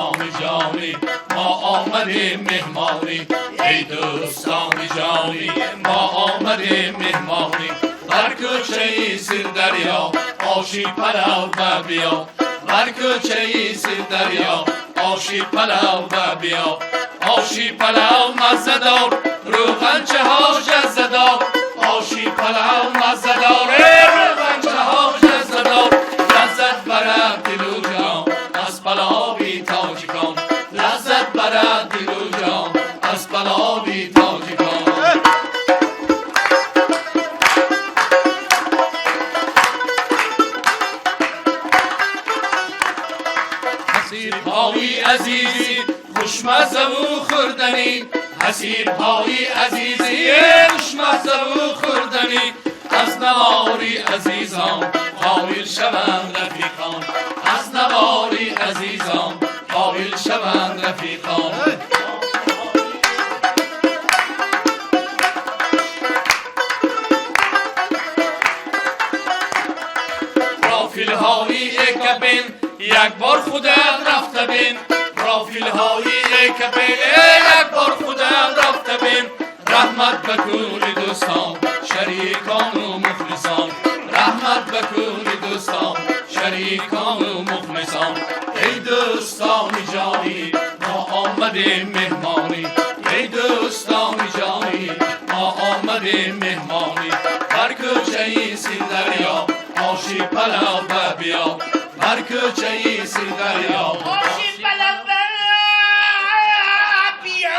دوستان جانی ما آمدیم مهمانی ای دوستان جانی ما آمدیم مهمانی بر کوچه سیر دریا آشی پلو و بیا بر کوچه سیر دریا آشی پلو و بیا آشی پلو مزه دار روغنچه ها جزه دار آشی پلو مزه دار روغنچه ها جزه دار لذت برد دل و جان از پلاوی تاجیکان لذت برد دل و جان از پلاوی تاجیکان حسیب های عزیزی خوشمزه و خوردنی حسیب های عزیزی خوشمزه و خوردنی از نواری عزیزان قابل شوند رفیقان از نواری عزیزان قابل شوند رفیقان رافیل های کپین یک بار خودت رفته بین رافیل های کپین یک بار خودت رفته بین رحمت بکن دوستان شریکان و مخلصان رحمت بکن دوستان شریکان و مخلصان ای دوستان جانی ما آمدیم مهمانی ای دوستان جانی ما آمدیم مهمانی بر کوچه سیر دریا آشی پلو بیا بر کوچه سیر دریا آشی پلو بیا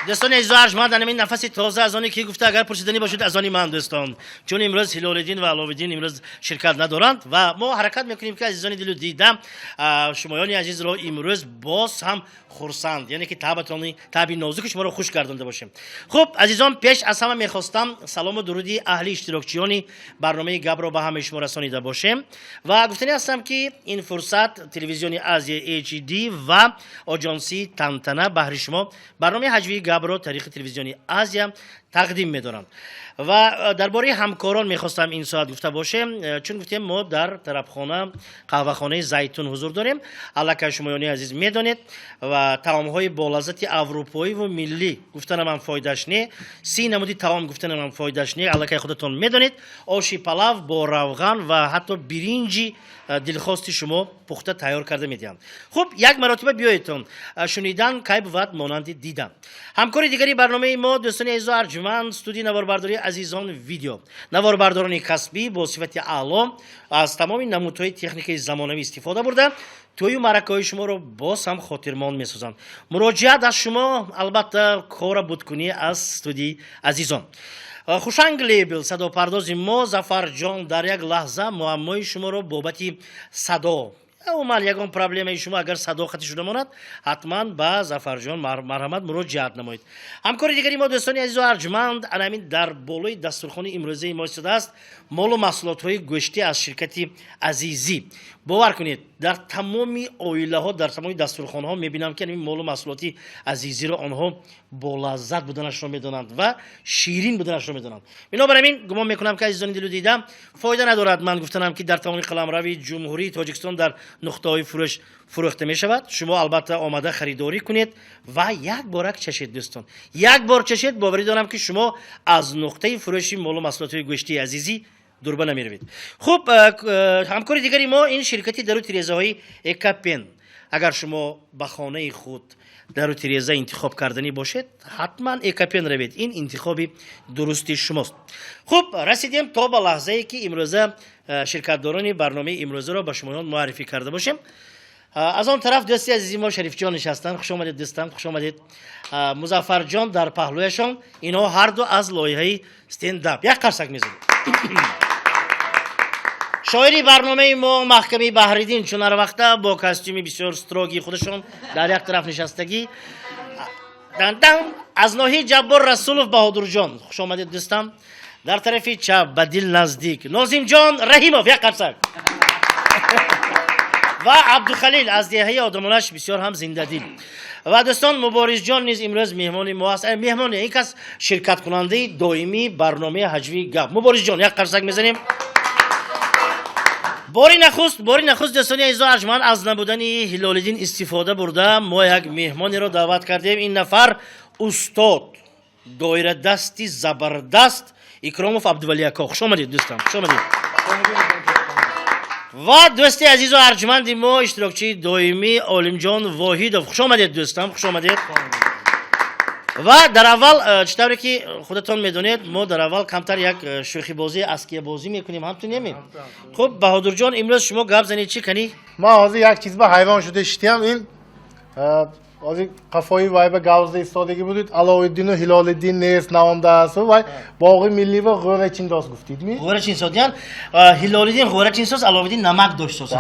دوستان عزیز و ارجمند این نفس تازه از آنی که گفته اگر پرسیدنی باشد از آنی من دوستان چون امروز هلال‌الدین و علاءالدین امروز شرکت ندارند و ما حرکت میکنیم که عزیزان دل و دیده شمایان عزیز را امروز باز هم خرسند یعنی که تعب نازک شما را خوش گردانده باشیم. خب عزیزان پیش از همه میخواستم سلام و درودی اهل اشتراکچیان برنامه گپ را به همه شما رسانیده باشیم و گفتنی هستم که این فرصت تلویزیون آزیا HD و آژانسی تنتنه بهر شما برنامه هجوی گپ را طریق تلویزیون آزیا تقدیم می‌دارند و درباره همکاران می‌خواستم این ساعت گفته باشم چون گفتیم ما در طرفخانه قهوه‌خانه زیتون حضور داریم الکه شمایانی عزیز می‌دانید و طعام‌های بالذات اروپایی و ملی گفتن من فایده‌اش نه 30 نمودی طعام گفتن من فایده‌اش نه الکه خودتون می‌دانید آشی پلاو با روغن و حتی برنجی دلخواست شما پخته تیار کرده می‌دیم. خب یک مرتبه بیایتون شنیدن کی بود مانند دیدن. همکار دیگری برنامه ما دوستان عزیز و ارجمند استودیو نواربرداری عزیزان ویدیو نواربرداران کسبی با صفت اعلی از تمام نمودهای تکنیکی زمانوی استفاده برده توی معرکه‌های شما رو باز هم خاطرمند می‌سازند. مراجعت از شما البته کار بودکنی از استودیو عزیزان. خوشنگ لیبل صدا پرداز ما ظفر جان در یک لحظه معمای شما رو بابت صدا اومال یگان پرابلم شما اگر صدا خطی شده ماند حتما با ظفر جان مرحمت مراجعت نمایید. همکار دیگری ما دوستان عزیز و ارجمند همین در بالای دسترخوان امروزه ما است مال و محصولات های گوشتی از شرکت عزیزی. باور کنید در تمام اویله ها در تمام دسترخوان ها میبینم که این مال و محصولاتی عزیزی رو آنها با لذت بودنش رو میدونند و شیرین بودنش رو میدونند. بنابراین گمان میکنم که عزیزان دل و دیدم فایده ندارد من گفتنم که در تمام قلمروی جمهوری تاجیکستان در نقطه های فروش فروخته می شود. شما البته آماده خریداری کنید و یک بارک چشید دوستان یک بار چشید باوری دارم که شما از نقطه فروشی مال و محصولات گوشتی عزیزی دوربه نمیروید. خب همکار دیگری ما این شرکتی درو تریزه های اکاپن اگر شما به خانه خود درو تریزه انتخاب کردنی باشد حتما اکاپن روید این انتخابی درستی شماست. خب رسیدیم تا به لحظه ای که امروزه شرکت داران برنامه امروزه را به شما معرفی کرده باشیم. از آن طرف دوستی عزیزی ما شریف جان نشستن. خوش آمدید دوستان خوش آمدید. مظفر جان در پهلویشان اینا هر دو از لایحه استند اپ یک قرصک میزنید. شاعری برنامه ما محکمی بهریدین چون هر وقته با کاستومی بسیار استراگی خودشون در یک طرف نشستگی از ناحیه جبار رسولوف بهادر جان خوش آمدید دوستان. در طرف چپ بدیل نزدیک ناظم جان رحیموف یک قرصک و عبدالخلیل از دهه آدمانش بسیار هم زنده دل و دوستان مبارز جان نیز امروز مهمان ما است. مهمان این کس شرکت کننده دائمی برنامه هجوی گپ. مبارز جان یک قرصک میزنیم. باری نخست دوستان عزیز و ارجمند از نبودن هلال‌الدین استفاده برده ما یک مهمانی رو دعوت کردیم. این نفر استاد دایره دستی زبردست اکراموف عبدولی اکا. خوش آمدید دوستان، خوش آمدید. و دوستی عزیز و ارجمند ما اشتراکچی دائمی عالم جان واحدوف. خوش آمدید دوستان، خوش آمدید. و در اول چطوری که خودتون میدونید ما در اول کمتر یک شوخی بازی اسکی بازی میکنیم همتون نمی. خب بهادر جان امروز شما گپ زنید چی کنی؟ ما حاضر یک چیز به حیوان شده شدیم. این حاضر قفایی وای به گاوزده ایستادگی بودید. علاءالدین و هلال‌الدین نیست نام دست و باقی ملی و غوره چین داست گفتید می؟ غوره چین سادیان هلال‌الدین غوره چین ساز علاءالدین نمک داشت ساز.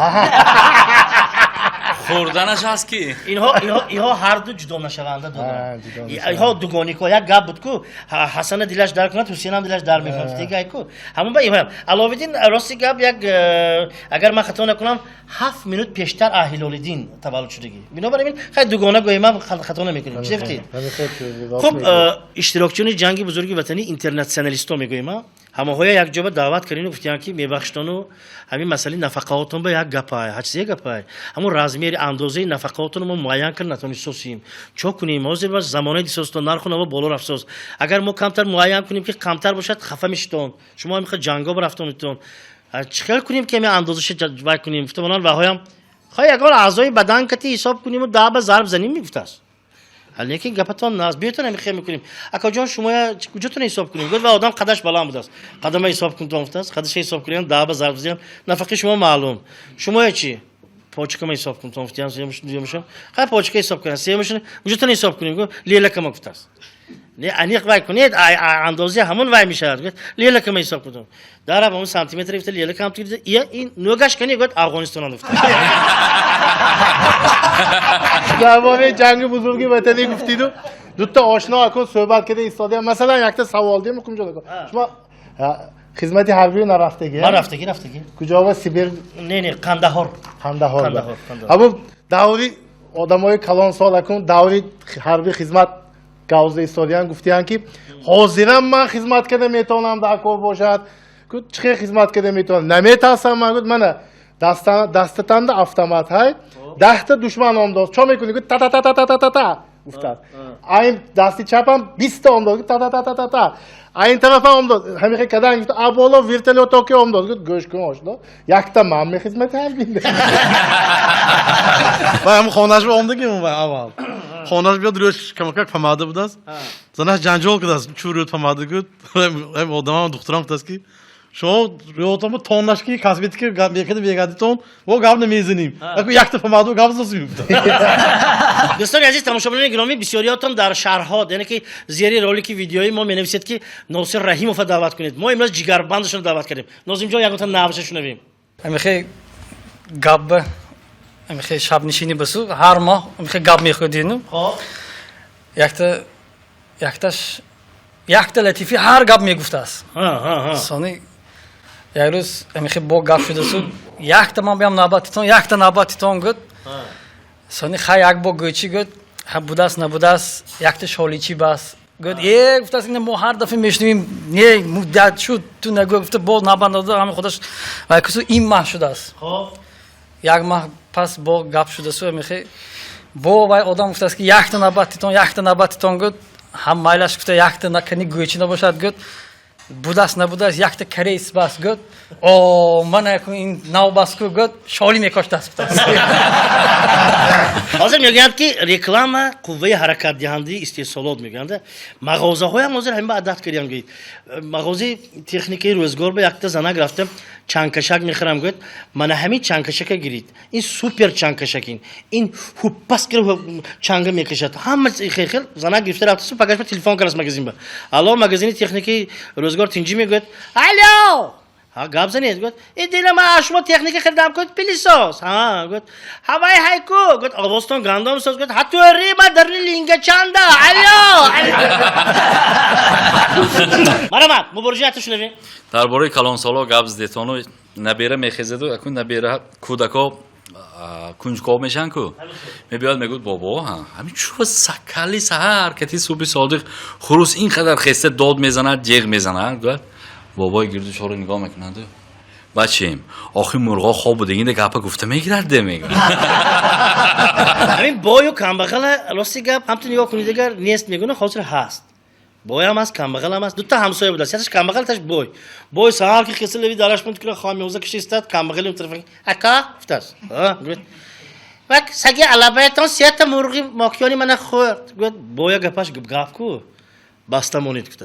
خوردنش هست کی؟ اینها هر دو جدا نشونده دادن. اینها دوگانی کو یک گپ بود کو حسن دلش در کند حسین هم دلش در میکند دیگه کو همون با اینا علاءالدین راستی گپ یک اگر من خطا نکنم 7 منوت پیشتر هلال‌الدین تولد شدگی بنابراین خیلی دوگانه گویم خطا نمیکنیم چی گفتید؟ خب اشتراکچیان جنگ بزرگ وطنی اینترنت سناریستا میگویم همه های یک جا دعوت کردین و گفتن که میبخشتن و همین مسئله نفقاتون به یک گپای هرچی گپای همون رازمیر اندازه نفقاتون ما معین کردن نتونیم چون کنیم موضوع باز زمانه دیسوستون نرخونه و بالا رفتوس اگر ما کمتر معین کنیم که کمتر باشد خفه میشتون شما میخواد جنگا برفتونتون چیکار کنیم که می اندازش جوای کنیم احتمالاً وهایم خواهی اگر اعضای بدن کتی حساب کنیم و دعوا ضرب زنیم میگفت است حالا که گپتون ناز بیتون نمیخوام میکنیم اکا جان شما کجاتون حساب کنیم گفت و آدم قدش بالا بود است قدم حساب کنید گفت است قدش حساب کنیم دعوا ضرب زدن نفقه شما معلوم شما چی پاچکه حساب کنید گفت میشم خیلی پاچکه حساب کنید سیمشون کجاتون حساب کنیم گفت لیلا کم گفت است نه انیق وای کنید اندازه همون وای میشه گفت لیلا کم حساب کنید در اون سانتی متر گفت لیلا کم گفت این نوگاش کنی گفت افغانستان گفت درباره جنگ بزرگی وطنی گفتید و دو تا آشنا اکو صحبت کرده ایستاده مثلا یک تا سوال دیم میکنم جدا شما خدمت حربی نرفتگی ما رفتگی کجا و سیبیر نه قندهار ابو داوری آدمای کلان سال اکو داوری حربی خدمت گاوزده ایستادیان گفتیان که حاضرم من خدمت کرده میتونم در کار باشد گفت چه خدمت کرده میتونم نمیترسم من گفت من دستتان ده افطامات های 10 تا دشمن آمداز چه میکنی گفت تا تا تا تا تا تا تا گفتاد این دستی چپم 20 تا آمداز تا تا تا تا تا تا این طرف آمداز همین کدام گفت ابولا ورتلوتو که آمداز گفت گوش کن آشنا یک تا من خدمت هر بینده و هم خانه‌اش به آمده گیم اول خانه‌اش بیاد روش کمک پماده بود است زنش جنجال کرد است چوری پماده گفت هم آدمم دخترم گفت که شما رویاتون تونش کی کسبیت که میکرد بیگادیتون و گاب نمیزنیم اگه یک تا پماده گاب زوسی دوستان عزیز تماشاگران گرامی بسیاریاتون در شهرها یعنی که زیر رولی که ویدیویی ما مینویسید که ناصر رحیموف دعوت کنید ما امروز جگربندشون دعوت کردیم ناظم جان یک تا نوشش شنویم میخوای گاب میخوای شب نشینی بسو هر ماه میخوای گاب میخودین خب یک تا لطیفی هر گاب میگفته است سانی یک روز میخوای با گاب شده سو یک تا من بیام نباتیتون یک تا نباتیتون گفت سانی خیلی یک با گوچی گفت بوده است نبوده است یک تا شالیچی بس گفت گفت است این ما هر دفعه میشنویم نه مدت شد تو نگفته با نباند همه خودش و کسو این ماه شده است خب یک ماه پس با گپ شده سو میخوای با وای آدم گفته است که یک تا نباتیتون گفت هم مایلش گفته یک تا نکنی گوچی نباشد گفت بوده است نبوده است یک تا کریس بس گفت او من این نو بس گفت شالی میکشته است حاضر میگویند که رکلام قوه حرکت دهنده استحصالات میگویند مغازه های هم حاضر همین با عادت کردن گوید مغازه تکنیکی روزگار به یک تا زنگ رفتم چنگکشک میخرم گوید من همین چنگکشک گیرید این سوپر چنگکشکین این هوپاس که چنگ میکشد همه خیلی زنگ گرفته رفته سو پاکش تلفن کلاس مگزین با الان مگزین تکنیکی روزگار تینجی میگوید الو ها گاب زنید گفت این دیل ما شما تکنیک خریدم گفت پلیساس ها گفت هوای هایکو گفت آواستون گندم ساز گفت حتی ریما در لینگه چنده الو مرحبا مبارجه شنویم درباره کلانسالا گپ زدیتونو نبیره میخیزد و اكون نبیره کودکا کنجکاو میشن کو میبیاد میگه بابا همین چوب سکلی سحر که تی صبح صادق خروس اینقدر خسته داد میزنه جیغ میزنه بابای گردش رو نگاه میکنند بچیم آخه مرغا خواب بودین گپا گفته میگیرد میگه همین بای و کمبغل راستی گپ همتون نگاه کنید اگر نیست میگونه خاطر هست بای هم هست کمبغل هم هست دو تا همسایه بود است کمبغل تاش بای سهار که خسته لوی دارش مونت که خامیوزه کشی استاد کمبغل اون طرف اکا افتاس گفت وقت سگی علبهتون سه تا مرغی ماکیانی من خورد گفت بای گپاش گپ کو باستا مونید گفت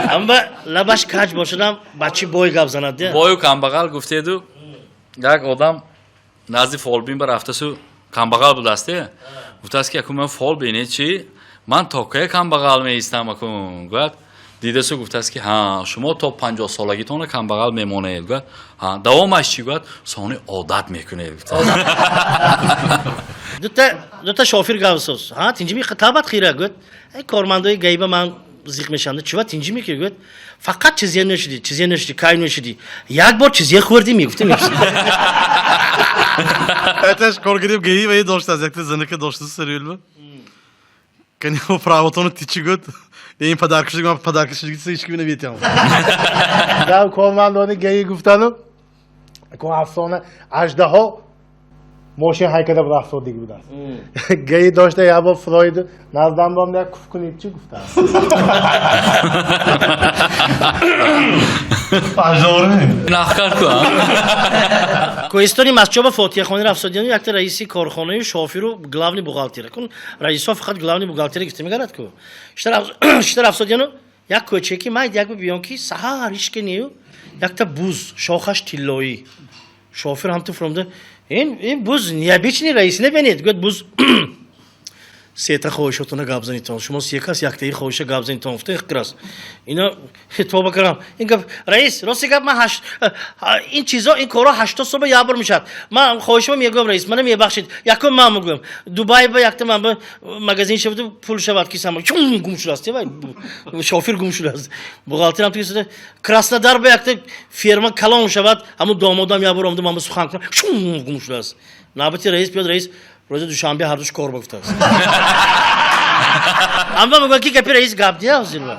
اما لباش کج باشدم بچه بای گپ زند بایو کمبغل گفته دو یک آدم نزدی فال بین بر رفته سو کمبغل بود استه گفته است که اکنون من فال بینید چی من تا که کمبغل میستم اکنون گفت دیده سو گفته است که ها شما تا 50 سالگی تون کمبغل میمونید گفت ها دوامش چی گفت سانی عادت میکنید دو تا شوفیر گاوسوس ها تینجی می خطابت خیره گفت ای کارمندای گیبه من زیق میشنده چی تینجی میگه گفت فقط چیزی نشدی کاری نشدی یک بار چیزی خوردی میگفته میگفتی Этаж коргириб геи ва дошт аз якте зенеке дошту сериул. Кани о правотону тичигот. این پدرکشی من پدرکشی هیچ کی نمی‌تونم. در کارمندان گیی گفتنم که افسانه اژدها ماشین حرکت به افسردگی بوده است. گیی داشته یا با فروید نزدم بام یک کف کنید چی گفته است. نخکر کن کوهستانی مسجد فاتحه خانی رفسادیان یک رئیسی کارخانه شافیر و گلاونی بوغالتیره کن رئیسا فقط گلاونی بوغالتیره گفته میگرد کو اشتر رفسادیانو یک کوچکی ماید یک بیان کی سحر هیچ کی نیو یک تا بوز شاخش تیلایی شافیر هم تو فرمده این بوز نیا بیچنی رئیس نبینید گفت بوز سه تا خوشتونه گابزنیتون شما سه کس یک تایی خوش گابزنیتون افته اخراس اینا توبه کردم این گفت رئیس راستی گفت من این چیزا این کارا 8 صبح یابر میشد من خوشم میگم رئیس منم میبخشید یکم من میگم دبی با یک من با مغازین شد پول شد کیسم چون گم شد است شوفیر گم شد است بغالتیم تو کیسه کراسنودار با یک فرما کلان شد همون دامادام یابر اومد من سخن کنم چون گم شد است نابتی رئیس بیاد رئیس روز دوشنبه هر دوش کار بگفته است. اما میگم که کپی رئیس گاب دیا حضور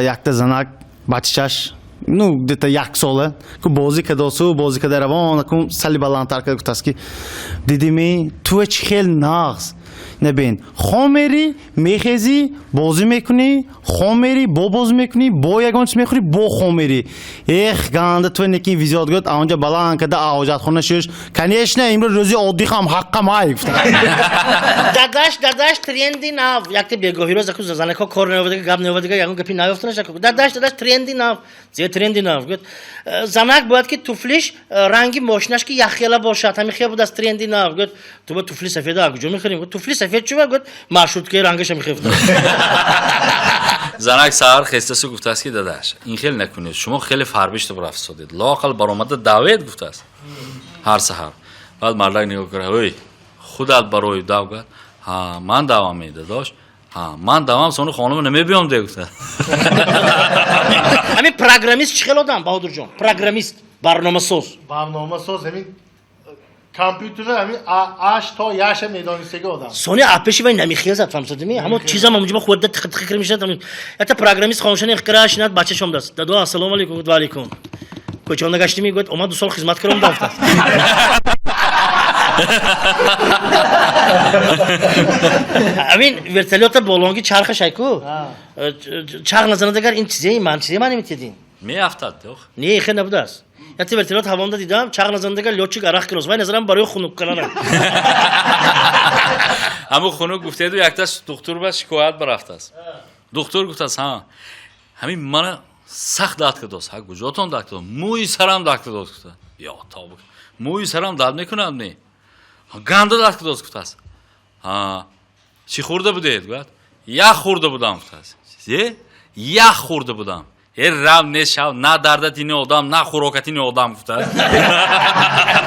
یک تا زنک بچه‌ش ну где-то یک ساله که بازی کده روان کم سالی بالانتر که گفت است که دیدی تو چه خیلی ناقص نبین خامری میخزی بازی میکنی خامری با بازی میکنی با یگانچ میخوری با خامری ایخ گنده تو نکی ویزیات گفت آنجا بالان کده آوجات خونه شش کنیش نه امروز روزی عادی خام حقم های گفت داداش ترندی ناو یک تا بیگاهی روز که زنه که کار نمی‌کنه گاب نمی‌کنه یگان کپی نیافتن شکل داداش ترندی ناو زیاد ترندی ناو گفت زنک باید که توفلیش رنگی ماشینش که یخیلا باشد همین خیلی بود از ترندی ناو گفت تو با توفلی سفید آگوجو می‌خریم گفت توفلی سفید چوبه گفت مشروط که رنگش می‌خفت زنک سهر خسته سو گفته است که داداش این خیلی نکنید شما خیلی فربشت بر افسردید لااقل برآمده دعوت گفته است هر سحر بعد مردک نگاه کرد اوی خودت برای دعو گفت ها من دعوام میده داشت ها من دعوام سونو خانم نمیبیام ده گفته همین پروگرامیست چی خیلی آدم بهادر جان پروگرامیست برنامه‌ساز همین کامپیوتر همین آش تا یاش میدانستگی آدم سونی اپشی وای نمیخیه زد فهمت می همون چیزا ما خودت تخکر میشه تا حتی پروگرامیست خاموشن اختراعش ند بچه شم دست دادو السلام علیکم و علیکم کوچون نگاشتی میگفت اومد 2 سال خدمت کردم دفتر همین ورتلیات بالونگی چرخش ایکو چرخ نزنه اگر این چیزی من نمیتیدین میافتاد دوخ نه خیلی نبوده است یعنی ورتلیات هوامدا دیدم چرخ نزنه اگر لوچی عرق کلاس وای نظرم برای خنک کردن همون خنک گفته دو یک تا دکتر باش شکایت برافت است دکتر گفت است ها همین من سخت داد که دوست ها کجاتون دکتر موی سرم دکتر دوست گفت یا تابو موی سرم داد میکنم نه گنده داد که دوست گفت است ها چی خورده بودید گفت یا خورده بودم گفت است یا خورده بودم رام نشاو نه دردت این آدم نه خوراکت این آدم گفت است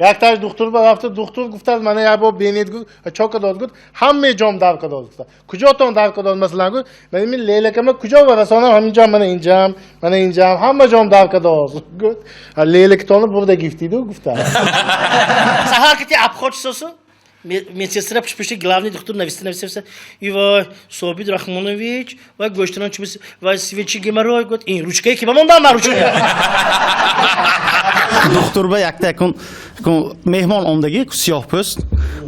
یک تاش دکتر با رفته دکتر گفت از من یا با بینید گفت چاک داد گفت همه جام در کداد گفت کجاتون در کداد مثلا گفت من این لیلکم کجا برسانم همینجا من اینجام همه جام در کداد گفت لیلکتون برده گفتید گفت سهار کتی اب خوش سوسو медсестра пишет главный доктор навести. И вай, Собит Рахмонович, вай Гоштанан чубис, вай свечи геморрой, год. И ручка и кибамон да ручка. دکتر با یک تکون مهمان آمدگی سیاه پوست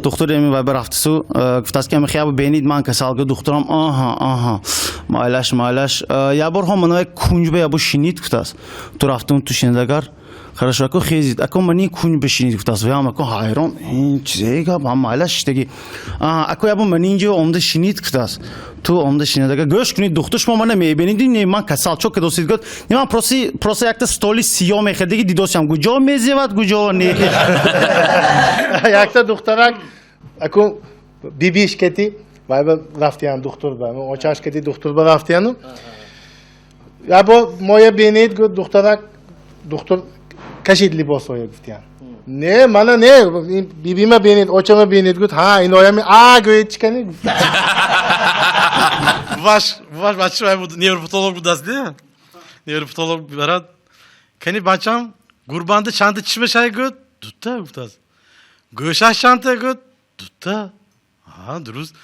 دکتر امی و برفت سو گفت است که من خیاب بینید من کسال گفت دکترم آها مایلش یا بار هم منو کنج به یا بو شنید گفت است تو رفتم تو شنیدگار خرش اکو خیزید اکو منی کنج بشینید گفت است و هم اکو حیران این چیزی که هم مایلش تگی اکو یا بو منی اینجا آمده شنید گفت است تو آمده شنیدگار گوش کنید دکترش ما من میبینید نه من کسال چوک دوستید گفت نه من پروسی یک تا استولی سیاه میخدی دیدوسم گوجا میزیواد گوجا نه یک تا دخترک اکو بیبیش کتی وای با رفتیان دکتر با ما آچاش کتی دکتر با رفتیانو یا با مایه بینید گفت دخترک دکتر کشید لباس های گفتیان نه من نه بیبی ما بینید آچا ما بینید گفت ها این آیا می گوید چکنی Ваш бача буд невропатолог будас де. Невропатолог барад. Кани бачам гурбанды чанты чишмешай гот. Дутта гуфтас. Гошаш чанты гот. Дутта. Дуруст.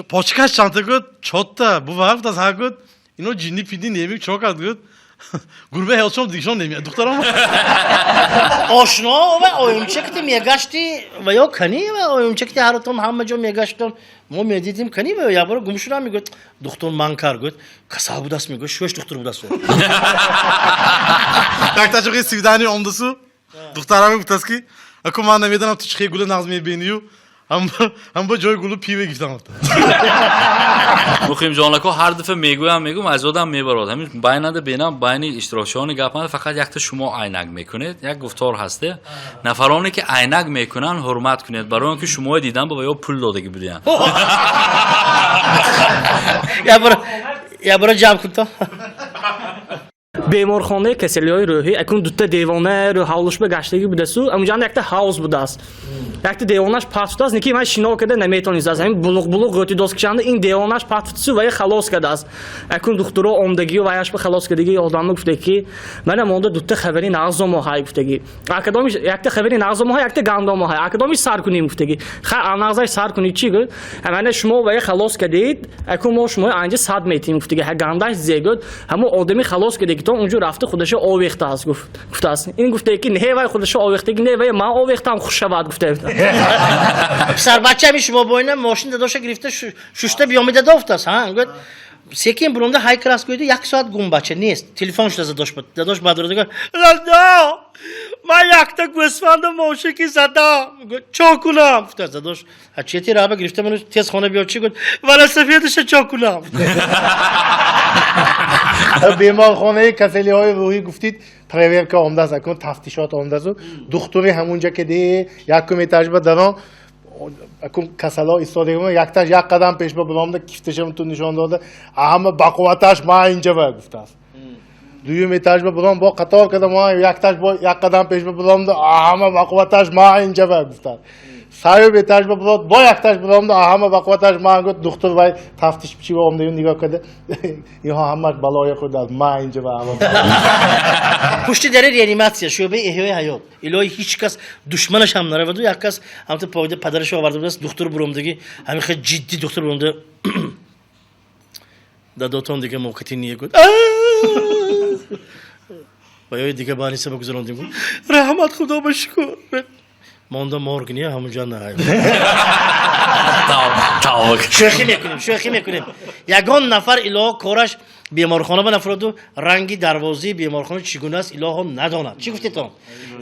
Почкаш чанты гот. Чотта. Бу вaqtdas ha гот. Ино жинни пиди немик чокад гот. Гурбе хелчом дигшон немия. Духтарам. آشنا و oyuncakti میگشتی و یا کنی و oyuncakti هر تام همه جا میگشتن ما میدیدیم کنی و یا برو گمشورا میگفت دکتر منکر گفت کسا بوداست میگفت شوش دکتر بوداست Какта чоки свидание омдасу. Духтарам гуфтас ки ако ман намедонам ту чихе гуле нағз мебинию ҳам ба ҷои гулу пиве гифтам. مخیم جانلکو هر دفعه میگویم از آدم میبرد همین بیننده بینم بین اشتراکچیان گپ فقط یک تا شما عینک میکنید یک گفتار هسته نفرانی که عینک میکنن حرمت کنید برای اینکه شما دیدن با یا پول دادگی بودین یا برو جمع کن تو بیمارخانه کسلیای روحی اکون دوتا دیوانه رو حالش به گشتگی بوده سو اونجا یک تا هاوس بوده است یک تا دیوانش پاس بوده است نکی من شنا کرده نمیتونید از همین بلوغ گوتی دوست کشنده این دیوانش پاس بوده سو و خلاص کرده است اکون دکترها اومدگی و یاش به خلاص کردگی آدم گفته کی من مونده دوتا خبری نغزم های گفتگی اکادمی یک تا خبری نغزم های یک تا گندم های اکادمی سر کنیم گفتگی خا نغزای سر کنید چی گفت من شما و خلاص کردید اکون ما شما اینجا صد میتیم گفتگی ها گندش زیگود همون آدمی خلاص کردگی تو اونجا رفته خودش آویخته است گفته است این گفته که نه وای خودش آویخته که نه وای من آویختم خوش شود گفته سر بچه می شما باینه ماشین داداش گرفته ششته بیامده دافت است ها گفت سیکیم برونده های کلاس گویده یک ساعت گم بچه نیست تلفنش داداش بعد رو دیگه لالا من یک تا گوسفند موشکی زدم چا کنم گفت داداش هچیتی رابه گرفته منو تیز خانه بیار چی گفت ولی سفیدش چا کنم بیمارخانه کسلی های روحی گفتید پرور که آمده است اکن تفتیشات آمده است دکتری همونجا که دی یک کمی تجربه دارم اکن کسلا ایستاده بود یک تاش یک قدم پیش برامده کیفتشم تو نشان داده همه بقوتش ما اینجا بود گفته است دویم ایتاج برام با قطار کردم ما یک تاش با یک قدم پیش برامده همه بقوتش ما اینجا بود گفته است سایه ایتاج با یک تاش برامده همه بقوتش ما گفت دکتر وای تفتیش چی آمده اون نگاه کرده اینها همش بلای خود است ما اینجا و همه پشتی در ریانیماسیا شعبه احیای حیات الهی هیچ کس دشمنش هم نره و دو یک کس همت پایده پدرش آورده بود دکتر برامدگی همین خیلی جدی دکتر برامده داداتون دیگه موقتی نیه گفت و یا دیگه بانی سبب گذراندیم گفت رحمت خدا بشکر مانده مارگ نیه همونجا نه شوخی میکنیم یگان نفر اله کارش بیمارخانه به نفراد و رنگی دروازه بیمارخانه چگونه است اله هم نداند چی گفتی تو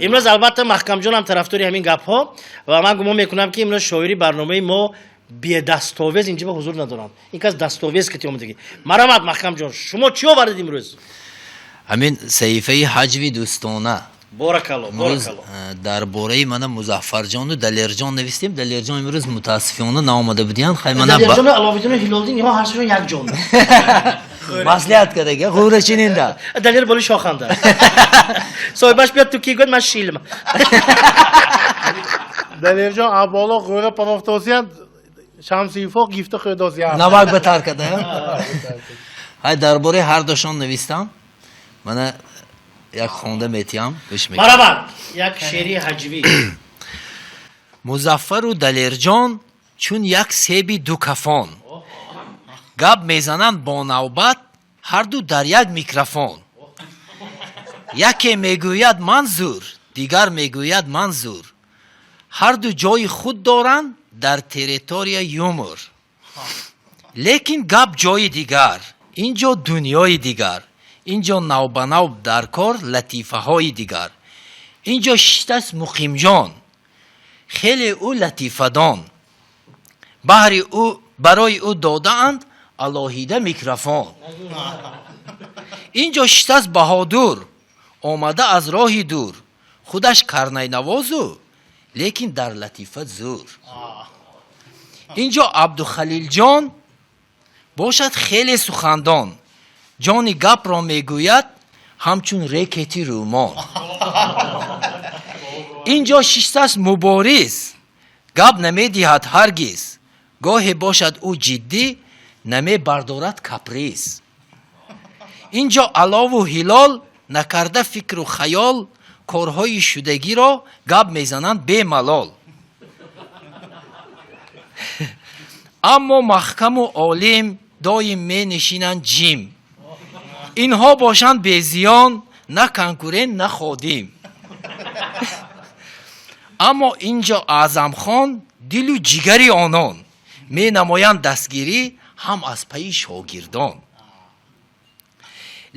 امروز البته محکم جان هم طرفداری همین گپ ها و من گمان میکنم که امروز شاعری برنامه ما بی دستاویز اینجا به حضور ندارم این که از دستاویز که اومدگی مرحمت محکم جان شما چی آوردید امروز همین صحیفه حجوی دوستانه بارکالله درباره من مظفر جان و دلیر جان نوشتیم دلیر جان امروز متاسفانه نامده بودین خیلی من دلیر جان علاوه بر هلالدین یا هر سوی یک جان مصلحت کرده که خوره چنین ده دلیر بالی شاخنده صاحبش بیاد تو کی گفت من شیلم دلیر جان ابوالا غوره پنافتازیان شمسی فوق گیفته خیدازیان نمک بتر کرده های درباره هر دوشان نوشتم من یک خونده میتیم گوش میکنم مرحبا یک شعری حجوی музаффару далерҷон чун як себи ду кафон гап мезананд бо навбат ҳарду дар як микрофон яке мегӯяд ман зур дигар мегӯяд ман зур ҳарду ҷои худ доранд дар территория юмор лекин гап ҷои дигар инҷо дунёи дигар инҷо навбанав дар кор латифаҳои дигар инҷо шиштаст муқимҷон хеле ӯ латифадон баҳри ӯ барои ӯ додаанд алоҳида микрофон инҷо шиштаст баҳодур омада аз роҳи дур худаш карнайнавозу лекин дар латифа зур инҷо абдухалилҷон бошад хеле сухандон ҷони гапро мегӯяд ҳамчун рекети рӯмон инҷо шиштаст мубориз гап намедиҳад ҳаргиз гоҳе бошад ӯ ҷиддӣ намебардорад каприз инҷо алову ҳилол накарда фикру хаёл корҳои шудагиро гап мезананд бемалол аммо маҳкаму олим доим менишинанд ҷим инҳо бошанд безиён на конкурент на ходим аммо инҷо аъзамхон дилу ҷигари онон менамоянд дастгирӣ ҳам аз пайи шогирдон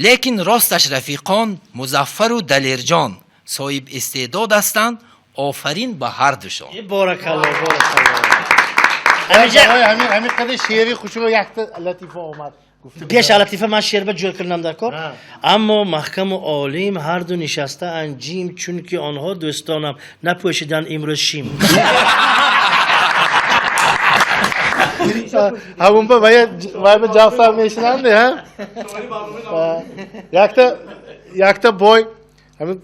лекин росташ рафиқон музаффару далерҷон соҳиб истеъдод ҳастанд офарин ба ҳардушон Barakallah, همین قدر شعری خوشو یخت لطیفه آمد پیش لطیفه من شعر به جور کردم در کار اما محکم و عالم هر دو نشسته انجیم چون که آنها دوستانم نپوشیدن امروز شیم همون با باید جعفر میشننده ها یکتا بای همین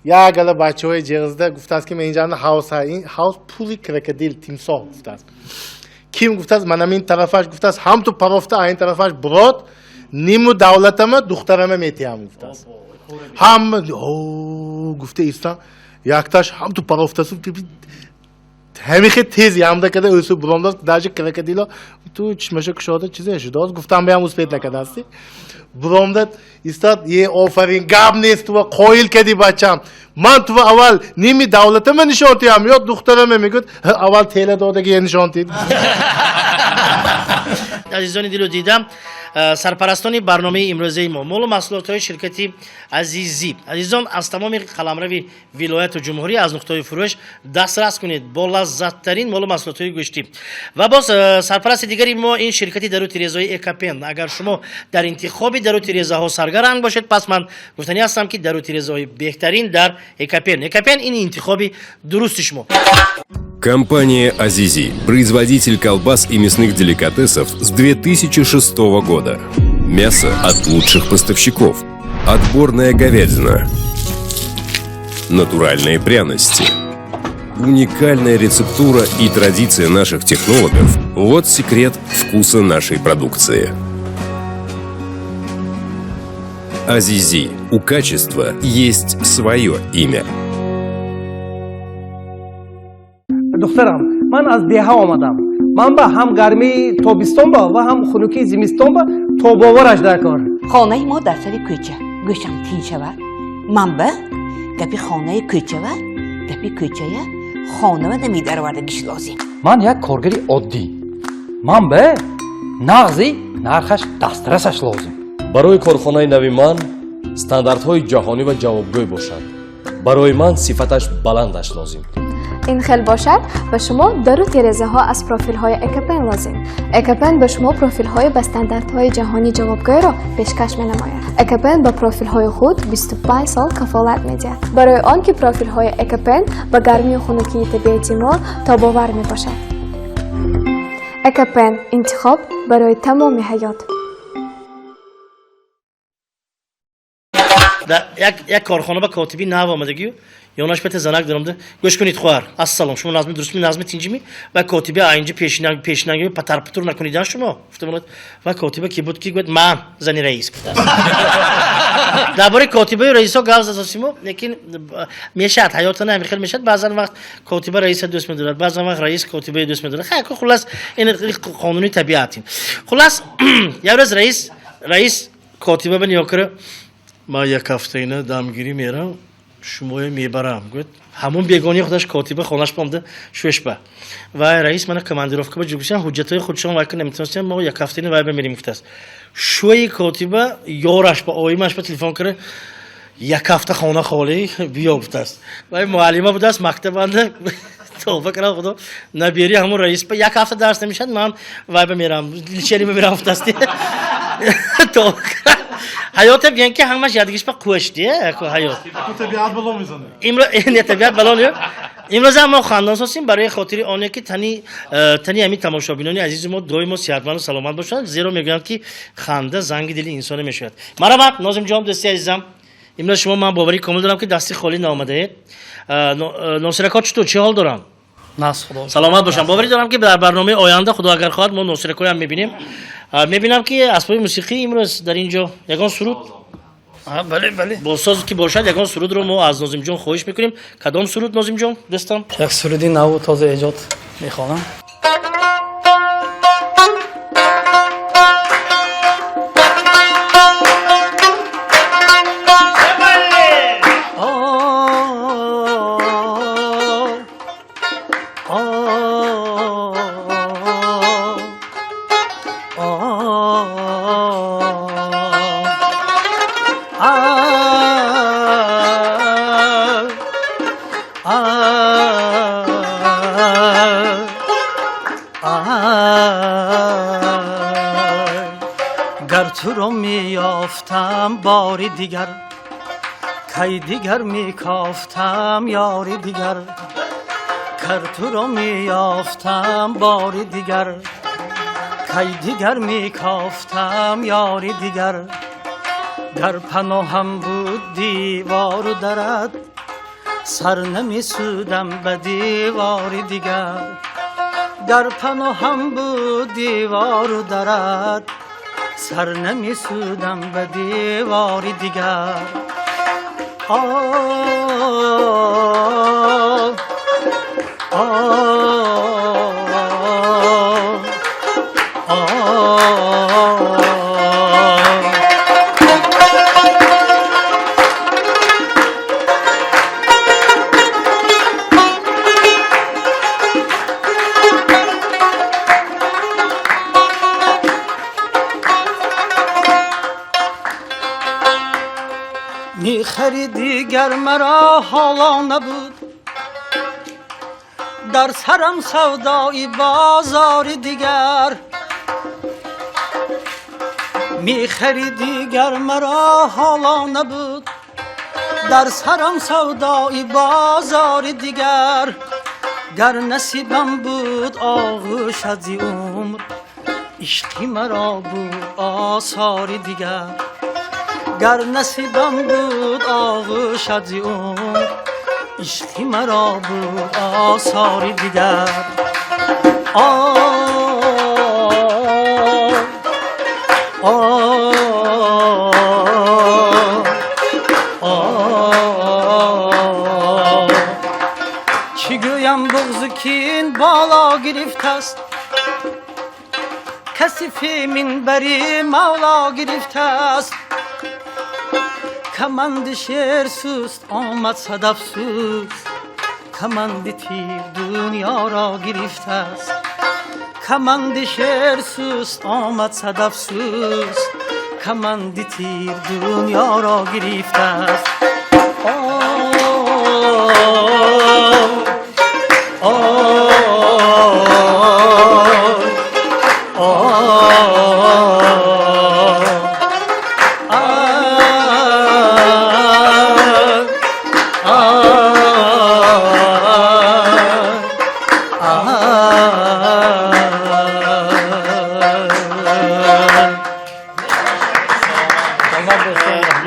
یا گله بچه های جغزده گفته است که من اینجا هاوس ها این هاوس پولی کرکدیل تیمساه گفته است کیم گفته است منم این طرفش گفته است هم تو پرافته این طرفش براد نیمو دولتم دخترم میتیم گفته است هم گفته ایستا یکتاش هم تو پرافته است همیشه تیزی هم ده کده اوسو بلنداز درجه کرکدیلا تو چشمش کشاده چیزی شده است گفتم بیام اوس پیدا نکرده استی بلندت ایستاد یه آفرین گاب نیست تو قایل کدی بچم من تو اول نیمی دولتم نشانتیم یا دخترم میگه اول تیله دادگی نشانتید عزیزانی دلو دیدم سرپرستانی برنامه امروزه ما مال و محصولات های شرکتی عزیزی عزیزان از تمام قلمرو ولایت و جمهوری از نقطه فروش دسترس کنید با لذت ترین مال و محصولات های گوشتی و باز سرپرست دیگری ما این شرکتی درو تریزای اکاپن اگر شما در انتخاب درو تریزاها سرگرم باشید پس من گفتنی هستم که درو تریزای بهترین در اکاپن این انتخاب درست شما. Компания «Азизи» – производитель колбас и мясных деликатесов с 2006 года. Мясо от лучших поставщиков. Отборная говядина. Натуральные пряности. Уникальная рецептура и традиция наших технологов – вот секрет вкуса нашей продукции. «Азизи» – у качества есть свое имя. دخترم من از دیها آمدم من با هم گرمی تابستان با و هم خنکی زمستان با تاباورش در کار خانه ما در سر کوچه گوشم تین شود منبع گپی خانه کوچه و گپی کوچه خانه و نمیدار وردگیش لازم من یک کارگری عادی منبع نغزی نرخش دسترسش لازم برای کارخانه نوی من استانداردهای جهانی و جوابگوی باشد برای من صفتش بلندش لازم این خیلی باشد و شما درو تیرزه ها از پروفیل های اکاپن لازم. اکاپن به شما پروفیل های به استانداردهای جهانی جوابگوی را پیشکش می نماید. اکاپن با پروفیل های خود 25 سال کفالت می دهد. برای آنکه پروفیل های اکاپن با گرمی و خنکی طبیعی ما تاباور می باشد. اکاپن انتخاب برای تمام حیات. یک کارخانه با کاتبی نو آمدگی یوناش پت زنک دارم گوش کنید خوار السلام شما نظم درست می نظم تینجی و کاتبی اینجا پیشنهاد پتر پتر نکنید شما گفتم و کاتبی کی بود کی گفت من زنی رئیس بود درباره کاتبی رئیس ها گاز اساسیمو لیکن میشد حیات نه میخواد میشد بعضا وقت کاتبی رئیس دوست میدارد بعضا وقت رئیس کاتبی دوست میدارد خیلی خلاص این قانونی طبیعتین خلاص یه روز رئیس کاتبه بنی کرد ما یک هفته اینه دامگیری میرم شما میبرم گفت همون بیگانی خودش کاتبه خونش پامده شوش با و رئیس من کماندیروفکا به جوگشن حجتای خودشون واکن نمیتونستم ما یک هفته اینه وای میریم گفت شوی کاتبه یارش با آیمش به تلفن کرد یک هفته خانه خالی بیا گفت و معلمه بود است مکتب بنده توبه کنم خدا نبیری همون رئیس به یک هفته درس نمیشد من وای میرم چری میرم گفت تو حیات بیان که همش یادگیش با کوشتیه حیات طبیعت بلا میزنه این طبیعت بلا نیست امروز ما خواندن سازیم برای خاطر آنه که تنی همین تماشابینانی عزیز ما دائما صحتمند و سلامت باشند زیرا میگویند که خنده زنگ دل انسان میشود مرحبا ناظم جان دوستی عزیزم امروز شما من باوری کامل دارم که دستی خالی نآمده اید ناصرکات چطور چه حال دارن سلامت باشم باوری دارم که در برنامه آینده خدا اگر خواهد ما ناصرکای هم میبینم که اسباب موسیقی امروز در اینجا یگان سرود بله با ساز که باشد یگان سرود رو ما از ناظم جان خواهش میکنیم کدام سرود ناظم جان دستم یک سرودی نو تازه ایجاد میخوانم تو رو میافتم باری دیگر کی دیگر میکافتم یاری دیگر کر تو رو میافتم باری دیگر کی دیگر میکافتم یاری دیگر در پناهم بود دیوار و درد سر نمیسودم به دیواری دیگر در پناهم بود دیوار و درد سر نمیسودم به دیواری دیگر میخریدی گر مرا حالا نبود در سرم سودایی بازاری دیگر میخریدی گر مرا حالا نبود در سرم سودایی بازاری دیگر گر نصیبم بود آغوش از عمر عشقی مرا بود آثاری دیگر گر نصیبم بود آغوش از عمر عشقی مرا بود آثاری دیگر چی گویم بغض کین بالا گرفته است کسی فیمین بری مولا گرفته است کمند شیر سوست آمد صدف سوست کمند تیر دنیا را گرفته است کمند شیر سوست آمد صدف سوست کمند تیر دنیا را گرفته است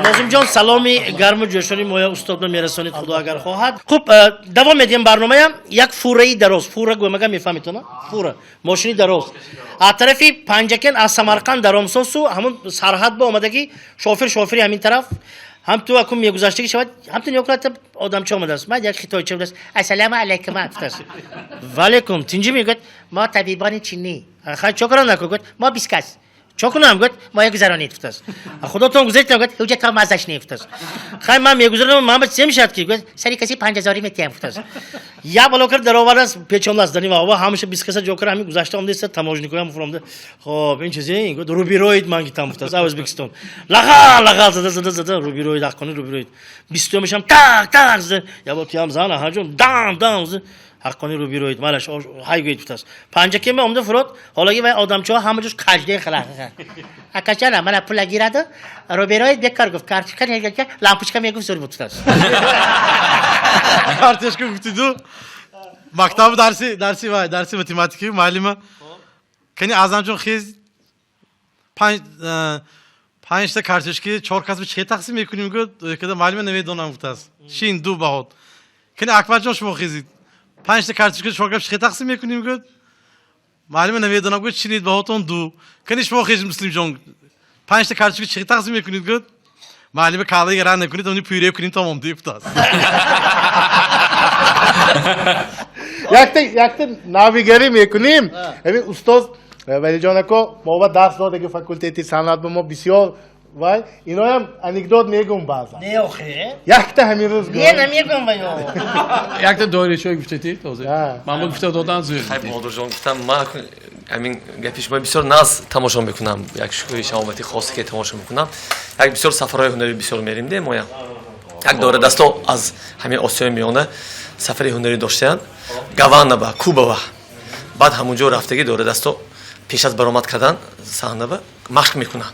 ناظم سلامی گرم و جوشانی مویا استاد میرسونید خدا اگر خواهد. خوب دوام میدیم برنامه یک فوره دراز فوره گویا مگه میفهمید تو نه فوره ماشینی دراز از طرفی پنجکن از سمرقند در امسوسو همون سرحد با آمدگی شوفری همین طرف هم تو اکم میگذاشته شود هم تو نیوکلات آدم چه آمده است من یک خطای چه است السلام علیکم است وعلیکم تینجی میگه ما طبیبان چینی خیلی چکر نکن ما بیسکاس چکنم گفت ما یک زرانی افتاد خودتون گذاشت نگفت هوجه تا مازش نیفتاد خیلی من میگذارم محمد سه میشد که گفت سری کسی 5000 میتیم افتاد یا بلوکر در آوردن پیچونلاست دنی و همیشه 20 کس جوکر همین گذاشته اومده است تماشا نکنم فرامده خب این چیزی این گفت روبیروید من گیتام افتاد ازبکستان لغا زده روبیروید اخوانی روبیروید 20 میشم تاک زده یا با پیام زنه هاجون دام حقانی رو بیروید مالش های گوید بتاس پنجه که من اومده فرود حالا یه آدم چه همه جوش کجده خلاق اکشانا من پول گیراده رو بیروید بکار گفت کارتش کنه که لامپوچکا میگفت زوری بتاس کارتش که گفتی دو مکتب درسی متماتیکی معلم کنی ازم چون خیز پنج تا کارتش که 4 کس به چه تقسیم میکنیم گفت که معلم نمیدونم بتاس شین دو بهاد کنی اکبر جان شما خیزید 5 تا کارتش که 4 کس چه تقسیم میکنیم گفت معلم نمیدونم گفت چینید بهاتون دو کنی شما خیز مسلم جان 5 تا کارتش که چه تقسیم میکنید گفت معلم کالا گران نکنید اونی پیره کنید تمام دیفتاس یک ناویگری میکنیم همین استاد ولی جان کو ما درس داده که فاکولته صنعت به ما بسیار وای اینا هم انکدوت میگم بازم نه آخه یک تا همین روز نه نمیگم وایو یک تا دایره‌شو گفتی تازه من گفتم دادن زیر خیلی مادر جان گفتم من همین گپیش ما بسیار ناز تماشا میکنم یک شکوی شامتی خاصی که تماشا میکنم یک بسیار سفرهای هنری بسیار میریم ده ما یک دوره دستا از همین آسیای میانه سفری هنری داشتن گاوانا با کوبا و بعد همونجا رفتگی دوره دستا پیش از برآمد کردن صحنه و مشق میکنن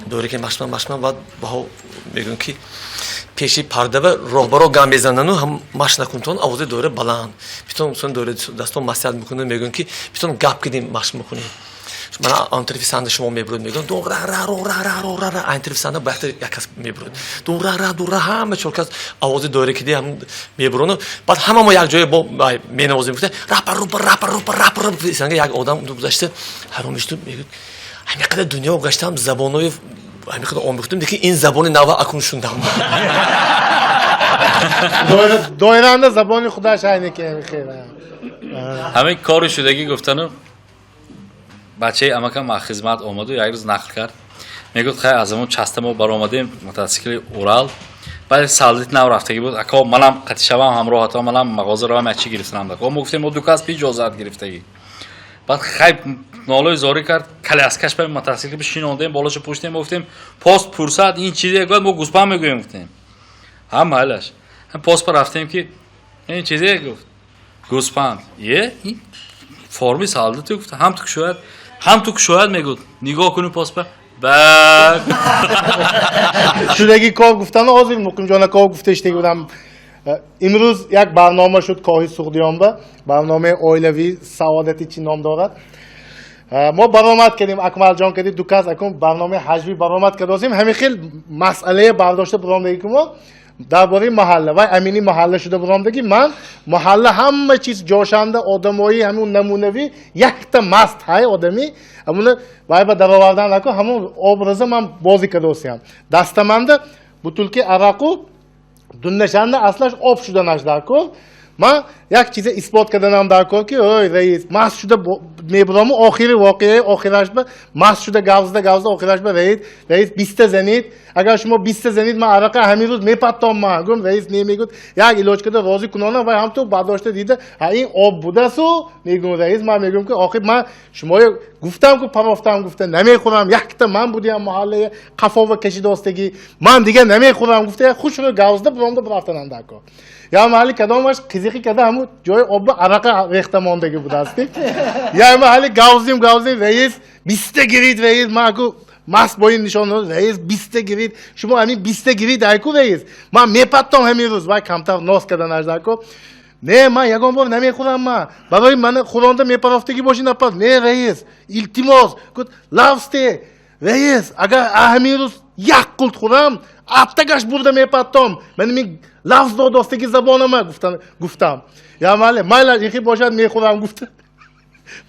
دوره که مشق بعد با میگن که پیشی پرده و راهبرو گام بزنن و هم مشق نکنن آواز دوره بلند بیتون سن دوره دستو نصیحت میکنن میگن که بیتون گپ کردیم مشق میکنیم من آنتریف سند شما میبرد میگن دو را آنتریف سند بهتر یکاس میبرد دو را همه چورکاس آواز دوره کردی هم میبرن بعد همه ما یک جای با مینوازیم میگفتن رپ سنگ یک آدم گذاشته هرامشتو میگه همین قدر دنیا گشتم زبانای همین قدر آموختم دیگه این زبان نو اکنون شوندم دایرنده زبان خدا شاینه که خیره همین کار شدگی گفتن بچه امکان ما خدمت آمد و یک روز نقل کرد میگفت خیلی از همون چسته ما برآمدیم موتورسیکل اورال بعد سالت نو رفتگی بود اکا منم قطع شبم همراه تا منم مغازه را چی گرفتم داد ما گفتیم ما دو کس پیش جزات گرفتگی بعد خیلی نالای زاری کرد کلی از کش به موتورسیکل بشینوندیم بالاش پشتیم گفتیم پست پرسد این چیزی گفت ما گوسپند میگویم گفتیم هم حالش هم پست پر رفتیم که این چیزی گفت گوسپند یه این فرمی سالت گفت هم تو که شاید میگود نگاه کنی پاس پر بعد شدگی کار گفتن آزیر مقیم جان کار گفته اشتگی بودم امروز یک برنامه شد کاهی سوغدیان با برنامه اویلوی سعادتی چی نام دارد ما برآمد کردیم اکمل جان کردیم دو کس اکم برنامه حجبی برآمد کردیم همین خیلی مسئله برداشته برآمدگی که ما درباره محله و امینی محله شده برآمدگی من محله همه چیز جوشنده آدمایی همون نمونوی یک تا مست های آدمی همون وای با درآوردن نکو همون ابراز من بازی کردم دستمنده بطول که عراقو دونشنده اصلاش آب شده نشده کو من یک چیز اثبات کردنم در کار که اوی رئیس مست شده میبرام آخری واقعه آخرش به مست شده گوزده آخرش به رئیس 20 زنید اگر شما 20 زنید من عرق همین روز میپتام من گفتم رئیس نمیگفت یک علاج کرده راضی کنانه و هم تو برداشته دیده این آب بوده سو میگم رئیس من میگم که آخر من شما گفتم که پرافتم گفته نمیخورم یک تا من بودیم محله قفا و کشیداستگی من دیگه نمیخورم گفته خوش رو گوزده برام برفتن در کار یا محلی کدامش قیزیقی کده همون جای آب عرق ریخته ماندگی بود هستی یا محلی گوزیم رئیس 20 گرید رئیس من اگه مست با این نشان رئیس 20 گرید شما همین 20 گرید ایکو رئیس من میپتم همین روز وای کمتر ناس کردن اجدا کو نه من یگان بار نمیخورم من برای من خورانده میپرافتگی باشی نپاد نه رئیس التماس گفت لافسته رئیس اگر همین روز یک قلت خورم ابتگش برده میپتم من می لفظ دادستگی زبانم گفتم یا مال یکی باشد میخورم گفته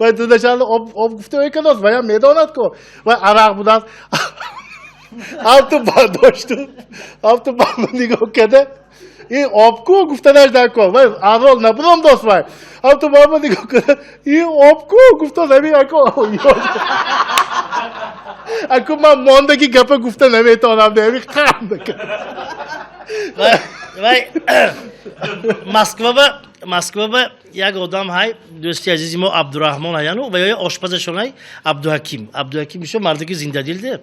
و داداشال آب گفته ای کلاس و یا میداند کو و عرق بود است آب تو برداشت آب تو برداشت نگاه کرده این آب کو گفته نشد کو و اول نبودم دوست وای آب تو برداشت نگاه کرده این آب کو گفته زمین کو اکو من ماندگی گپ گفته نمیتونم نمی خرم بکنم وای مسکو با یک آدم های دوستی عزیزی ما عبدالرحمن هیانو و یا آشپزشون های عبدالحکیم میشه مردی که زنده دیلده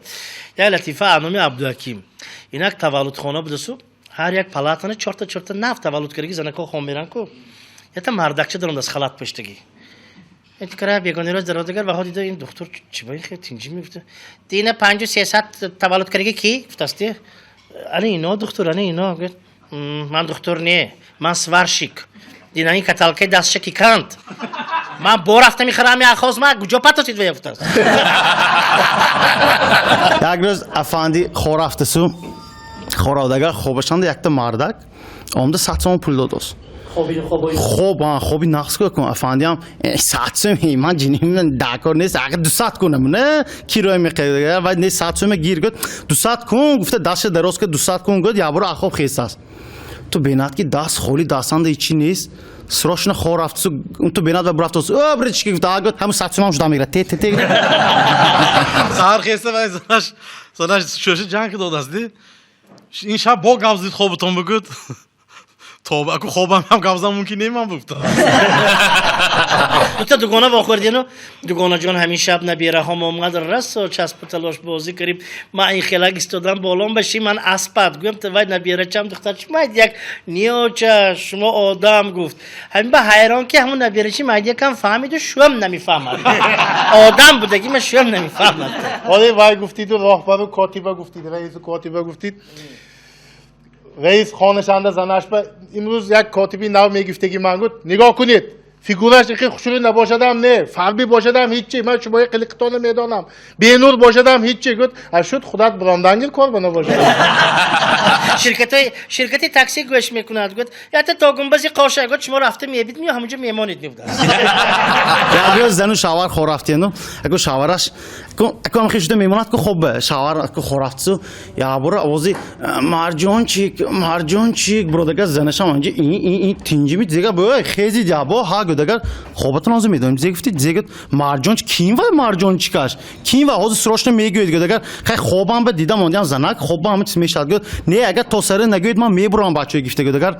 یا لطیفه انامی عبدالحکیم اینک تولد خانه بودسو هر یک پلاتانه چرت نفت تولد کردگی زنکو خون میرن کو یا تا مردکچه دارند از خلات پشتگی این کرا بیگانی روز درادگر و ها دیده این دکتر چی با این خیلی تینجی میگفته دینه 500 تولد کردگی کی گفتستی انا اینا دکتر انا اینا من دکتر نه من سوارشیک دینا این کتالکه دستش کی کند من رفته میخرم یا خواست من کجا پتاسید ویفته یک روز افندی خور رفته سو خورادگر خوبشند یک تا مردک آمده 100 سوم پول دادست خوبی نقص کن افندی هم 100 سوم من جنیم دکار نیست اگر 200 کنم نه کیلوی میخواد و نه 100 سوم گیر گفت 200 کن گفته دست دراز که 200 کن گفت یا برو اخواب خیست است تو بینات که دست خولی دستان هیچی نیست سروشن خور رفت تو بینات و برفت او برچ کی گفت آگت همون 100 سوم هم شدم میگیره تی سهر خیسته و زنش شوشه جنگ داد است این شب با گاوزید خوبتون بگید تو اکو خوبم هم گاوزم ممکن نیم بگفتم تو دوگانه واخوردینو دوگانه جان همین شب نبیره هم اومد رس و چسب تلاش بازی کردیم ما این خلاق استادم بالام بشی من اسپد گفتم تو وای نبیره چم دختر چی ماید یک نیوچه شما آدم گفت همین به حیران که همون نبیره چی ماید یکم فهمید و شوم نمیفهمد آدم بوده که من شوم نمیفهمد ولی وای گفتید و راهبر و کاتیبه گفتید رئیس کاتیبه گفتید رئیس خانشنده زنش به امروز یک کاتبی نو میگفتگی من گفت نگاه کنید فیگورش خیلی خوشوری نباشدم نه فربی باشدم هیچی من شما قلقتون میدانم بینور باشدم هیچی گفت اشد خودت براندنگل کار بنا باشدم شرکتی تاکسی گوش میکند گفت یا تا گنبزی قاشه گفت شما رفته میبید می همونجا میمانید میبودن یا زنو شاور خور رفتینو اگه شاورش اگه هم خیلی شده میموند که خوبه شاور اگه خور رفتسو یا برو آوازی مرجان چیک برادرگاه زنش هم اینجا این تینجی می دیگه باید خیلی جابا ها گودگر خوبتون آزم میدونیم دیگه گفتید دیگه مرجان کیم و مرجان چیکاش کیم و آز سروشت میگوید گودگر خیلی خوبم به دیدم موندیم زنک خوبم همه چیز میشد گفت نه اگه تو سر نگوید من میبرم بچه‌ی گفته گودگر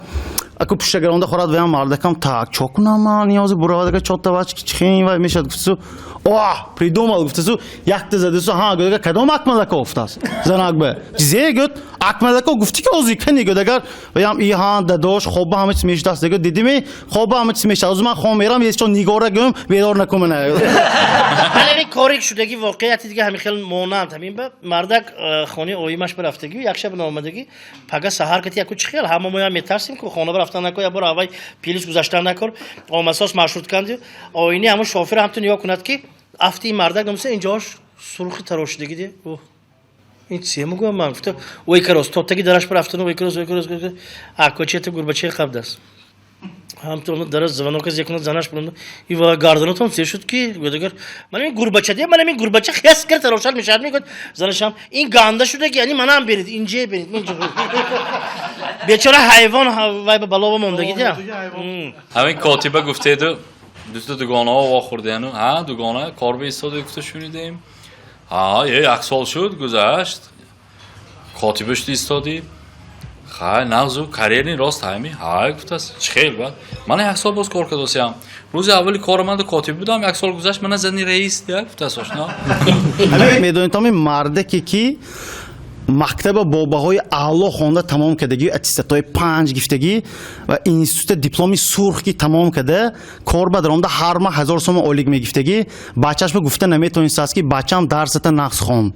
اگه پشت گرانده خورد ویم مردکم так چوکنم من نیاز برادرگاه چوت بچه خیلی و میشد گفتسو اوه придумал گفتسو یک تزدسو ها گودگر کدام اکملک افتاس زنک به چیزی گفت اکملک گفتی که اوزی کنی گودگر ویم ای ها داداش خوب همه چیز میشد است دیگه دیدی خوب همه چیز میشد از من خون میرم یه چون نگاره گم بیدار نکنم نه ولی کاری شدگی واقعیتی دیگه همین خیلی مونند همین به مردک خونه اویمش برفتگی یک شب نامدگی پگه سحر کتی یکو چی خیال همه ما میترسیم که خونه برفتن نکو یا برو اوای پیلیس گذاشتن نکن آمساس مشروط کردی آینی همون شوفر هم تو نیا کند که افتی مردک نمیشه اینجاش سرخی تراشیدگی دی این چیه میگم من گفتم وای کراس تو تگی درش برفتن وای کراس اکوچیت گورباچه قبل است همطور درست زبانو که یکون زنش بلند ای و گاردنو تام چه شد که گودگر من این گورباچه دی من این گورباچه خیس کرد روشن میشد میگفت زنش هم این گانده شده که یعنی منم برید اینجا برید من بیچاره حیوان وای به بالا و موندگی دی همین کاتبه گفته دوست دوگانه ها واخوردن ها دوگانه کار به ایستاد گفته شنیدیم ها یک سال شد گذشت کاتبه شد ایستادی خیلی نغزو کاریرین راست همی های گفته است خیلی بعد من یک سال باز کار کردم روز اولی کارمند کاتب بودم یک سال گذشت من زنی رئیس دیگه گفته است آشنا میدونید تامی مرده که مکتب باباهای اعلی خونده تمام کردگی اتستاتای 5 گفتگی و اینستیتوت دیپلمی سرخ کی تمام کرده کار به درآمد هر ماه 1000 سوم اولیگ میگفتگی بچه‌اش به گفته نمیتونست است که بچه‌م درست نقص خون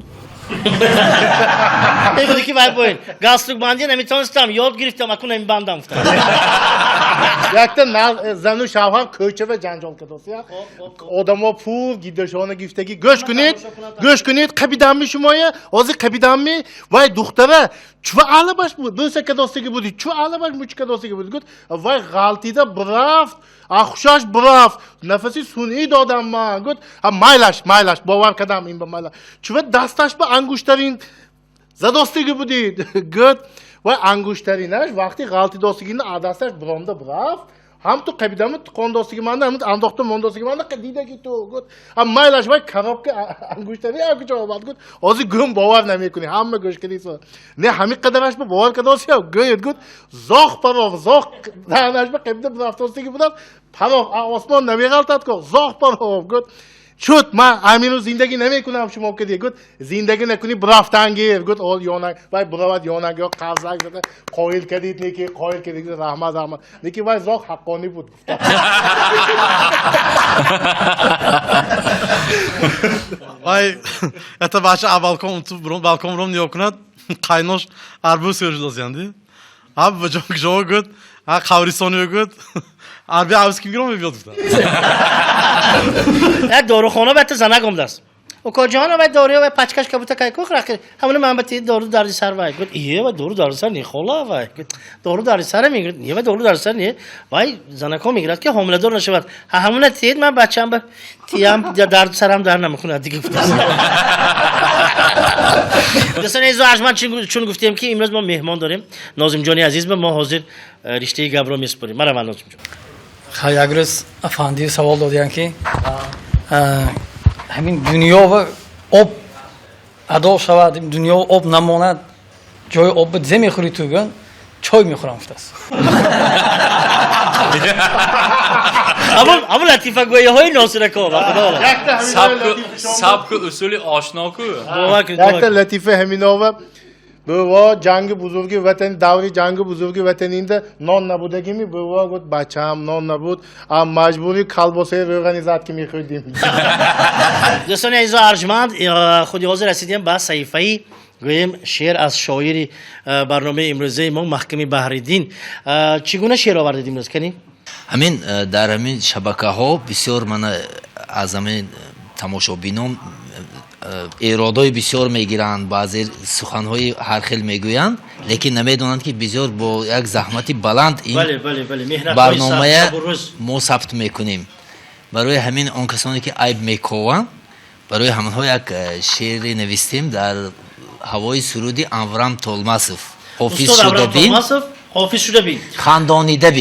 بودی که باید باید گاستروک باندی نمیتونستم یاد گرفتم اکنون این باندم گفتم یکتا زن و شوهر کوچه و جنجال کداسی آدما پول گیدشانه گفتگی گوش کنید قبیدمی شمایه آزی قبیدمی وای دختره چو علا باش بود دوسته کداستگی بودی چو علا باش موچ کداستگی بودی گفت وای غلطیده برافت اخشاش برافت نفسی سونی دادم من گفت مایلش باور کردم این به مایلش چو دستش به انگوشترین زداستگی بودی گفت و انگشترینش وقتی غلطی داستگی عدسش برامده برافت هم تو قبیدم قان داستگی مانده هم انداخته من داستگی مانده قدیده کی تو گفت هم مایلش وای خراب که انگشتری ها کجا آمد گفت آزی گم باور نمیکنی همه گوش کردی سو نه همین قدرش به باور کداسی ها گفت زاخ پراف زاخ دهنش به قبیده برافت داستگی بودم پراف آسمان نمیغلطت کو زاخ پراف گفت شد من امینو زندگی نمیکنم شما که دیگه گفت زندگی نکنی برافتنگیر گفت اول یونگ وای براوت یونگ یا قفزک زده قایل کردید نیکی قایل کردید رحمت نیکی وای زاق حقانی بود وای اتا باشه balkon تو balkon رو نیا کند قاینوش اربو سرج داشتندی اب جو گفت ها خاوریسونی گفت اربی اوس کی میگم میاد یک داروخانه بهت زنگم دست و کجانا و دارو و پچکش کبوتا کای کوخ رخ همون من بهت دارو دردی سر وای گفت ایه و دارو دردی سر نی خلا وای دارو دردی سر میگه نیه و دارو دردی سر نی وای زنکو میگرد که حامله دار نشود همون تید من بچه‌ام به تیم درد سرم در نمیکنه دیگه گفت دوستان عزیز من چون گفتیم که امروز ما مهمان داریم ناظم جانی عزیز به ما حاضر رشته گبرا میسپاریم مرحبا ناظم جان خیلی یک روز افندی سوال دادن که همین دنیا و آب ادا شود دنیا و آب نماند جای آب بده میخوری تو گن چای میخورم افتاست اما لطیفه گویی های ناصر که سبک اصول آشنا کو یک تا لطیفه همینه بوا جنگ بزرگی وطن دوری جنگ بزرگی وطنینده نان نبودگی می بوا گفت بچه هم نان نبود ام مجبوری کلباسه روغنیزاد که میخوردیم دوستان عزیز و ارجمند خودی حاضر رسیدیم به صحیفه گویم شعر از شاعر برنامه امروزه ما محکمی بحریدین چگونه شعر آوردید امروز کنی؟ همین در همین شبکه ها بسیار من از همین تماشابینان ایرادای بسیار میگیرند بعضی سخنهای هر خیل میگویند لیکن نمیدونند که بسیار با یک زحمت بلند این برنامه ما ثبت میکنیم برای همین آن کسانی که عیب میکوند برای همونها یک شعر نوشتیم در هوای سرودی انورم تولماسوف حافظ شده بین خاندانیده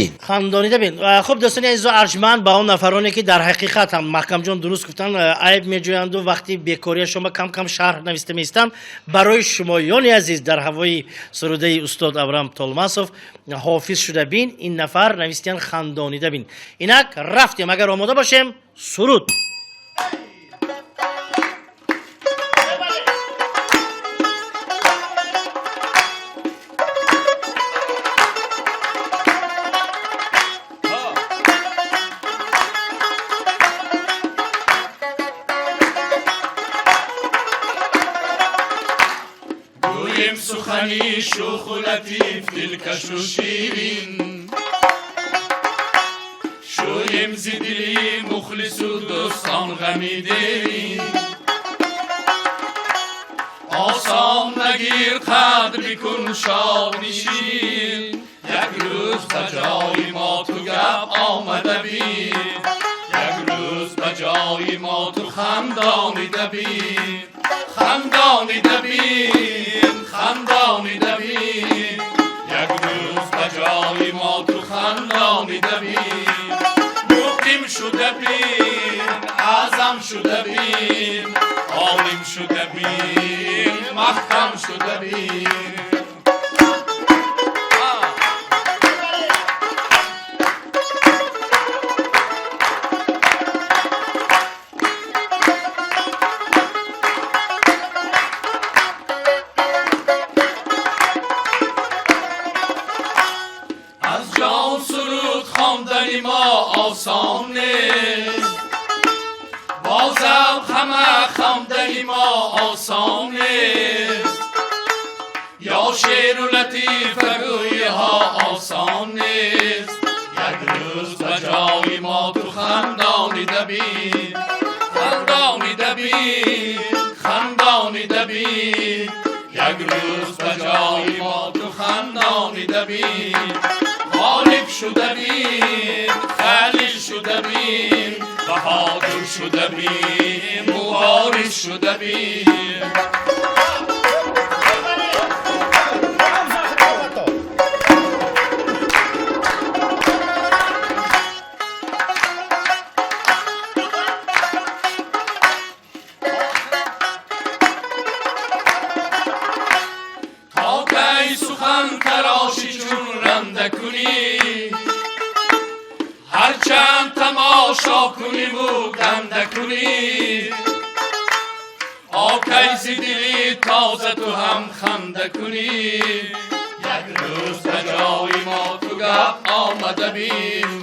بین خب دوستان عزیز و ارجمند با اون نفرانی که در حقیقت هم محکم جان درست گفتن عیب میجویند و وقتی بیکاری شما کم کم شرح نوشته میستم برای شمایان عزیز در هوای سروده استاد انورم تولماسوف حافظ شده بین این نفر نوشتن خاندانیده بین اینک رفتیم اگر آماده باشیم سرود سخنی شوخ و لطیف دلکش و شیرین شویم زدلی مخلص و دوستان غمی دیرین آسان نگیر قدر بکن شاد نشین یک روز بجای ما تو گپ آمده بین یک روز بجای ما تو خندانیده بین خندانیده بین خندانیده بین یک روز بجای ما تو خندانیده بین مقیم شده بین اعظم شده بین عالم شده بین محکم شده بین آسان نیست بازم همه خواندن دل ما آسان نیست یا شعر و لطیفه گویی ها آسان نیست یک روز بجای ما تو خندانی دبیر خندانی دبیر خندانی دبیر یک روز بجای ما تو خندانی دبیر غالب شده بیر خلیل شده بیر بهادر شده بیر مبارز شده بیر سخن تراشی چون رنده کنی هرچند تماشا کنی و گنده کنی آکی زدلی تازه تو هم خنده کنی یک روز بجای ما تو گپ آمده بیم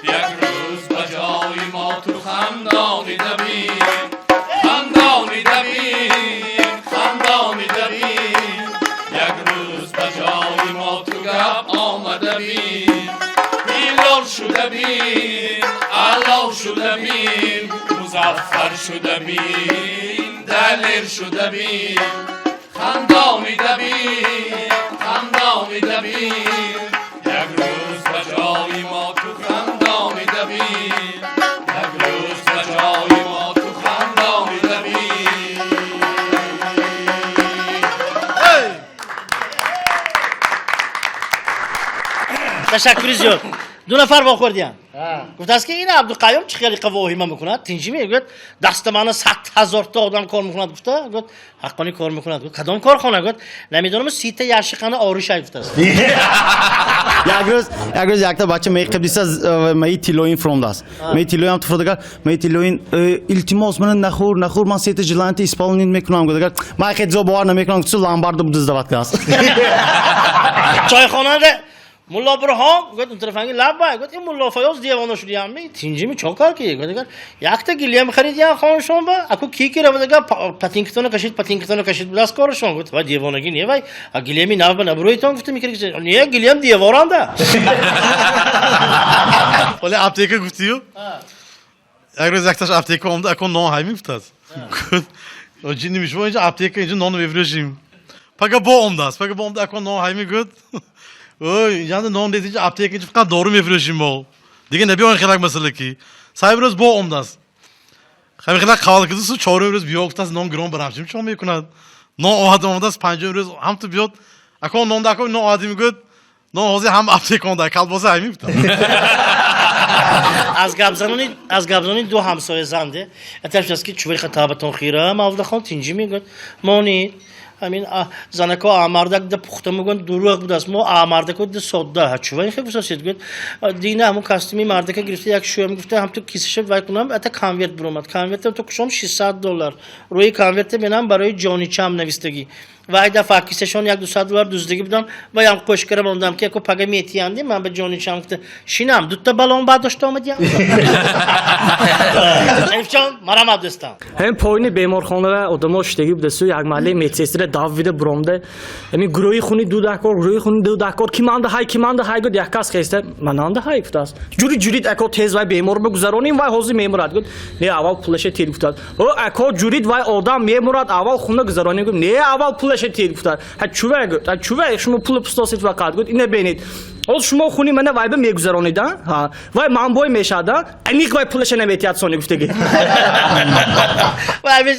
یک روز بجای ما تو خندانی دبیم خندانی دبیم خندانی دبیم یک روز بجای ما تو گپ آمده بیم بیلال شده بیم علا شده بیم مزفر شده بیم دلیر شده بیم خندانی دبیم خندانی دبیم یک روز بجای ما تو خندانی دبیم یک روز بجای ما تو خندانی دبیم تشکر زیاد. دو نفر واخوردیان. گفت است که این عبدالقیوم چه خیلی واهمه میکنه. تینجی میگه دست من 100,000 تا آدم کار میکنه. گفت حقانی کار میکنه. گفت کدام کارخانه؟ گفت نمیدونم سیت یاشقانه آروشای گفت است. یک روز یک تا بچه می قبلی از می تیلوین فروند است. می تیلوین هم تو فرودگاه می تیلوین التماس من نخور من سیت جلانتی اسپالنین میکنم. گفت من خیلی زو باور نمیکنم که لامبارد بود دزدوات کاست. چایخانه ملا برهام گفت اون طرف انگی لب باید گفت این ملا فیاض دیوانه شدی همی تینجی می چون کار کیه گفت یک تا گلیم خرید یا خان شما با اکو کی کی رو بده پاتینکتون کشید بلاس کارشون گفت و دیوانگی نیه وای گلیمی ناو به نبروی تون گفت میکردی که نیه گلیم دیوارنده ولی apteka گفتیو یک روز یک تاش apteka اومد اکو نان همی گفتاد o cini mi şu önce apteka ince non vevrejim paga bo omda akon non hami good oy yani non dediğince apteka ince fakat doğru vevrejim bol diye ne bir on xelak mesela ki saybrız bo omdas xami xelak xaval kızı su çoruyoruz bir yoktas non gron bırakmışım şu mu kunad non o adam omdas panjörüz ham tu biyot akon non da akon non adimi good non hozi ham apteka onda kalbosa hami bita از گابزانی دو همسایه زنده اتفاقی است که چوبی خطابتون خیره مافده خون تینجی میگن مانی همین زنکا آماردک ده پخته میگن دروغ بود است ما آماردک ده سودا ها چوبی خیلی بسیار گفت دینه همون کاستمی ماردک گرفته یک شویم گفته هم تو کیسش وای کنم اتا کانورت برومد کانورت تو کشم $600 روی کانورت بینم برای جانی چام نویستگی وای دفعه کیسشون یک $200 دوزدگی بدم و یم خوش کردم اوندم که اکو پگه میتیاندی من به جانی چام گفته شینم دوتا بالون بعد داشته اومدیم شریف جان مرام دوستان هم پایین بیمارخانه آدم‌ها شتگی بوده سو یک محله متسر داوید برامده همین گروهی خونی دو دکار کی مانده های گفت یک کس خسته مننده های گفت است جوری اکو تیز وای بیمار بگذرونیم وای حوزه میمورد گفت نه اول پولش تیر گفت او اکو جوری وای آدم میمورد اول خونه گذرونیم گفت نه اول پولش تیر گفت ها چوبه شما پول پستاسید فقط گفت اینه ببینید از شما خونی منه وای به میگذرونید ها وای من بوی میشاده انیق وای پولش نمیتیاد سونی گفتگی وای biz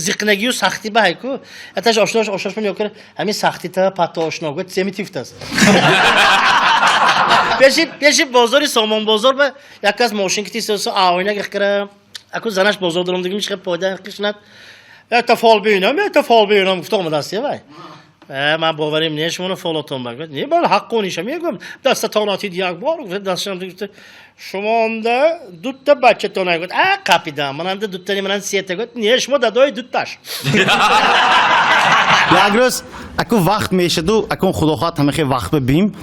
ziqnagi saxti bayku atash oshnash men yo'q همین saxti ta patta oshna g'ot semitivtas peshib bozori somon bozor ba yakas moshin kitisosu oyna g'ira aku zanash bozor durumdagi chiqib poyda qishnat tafol beyinam gufto'm dasti vay من باوریم نیست منو فالاتون بگید نه بالا حقونیشم میگم دست تاناتی دیگ بار دستم دیگه شما انده دوتا بچه تو نگید کپیدم من انده دوتا نمیرن سیت گفت نه شما دادای دوتاش یک روز اکو وقت میشه دو اکو خدا خواهد همه خیلی وقت ببیم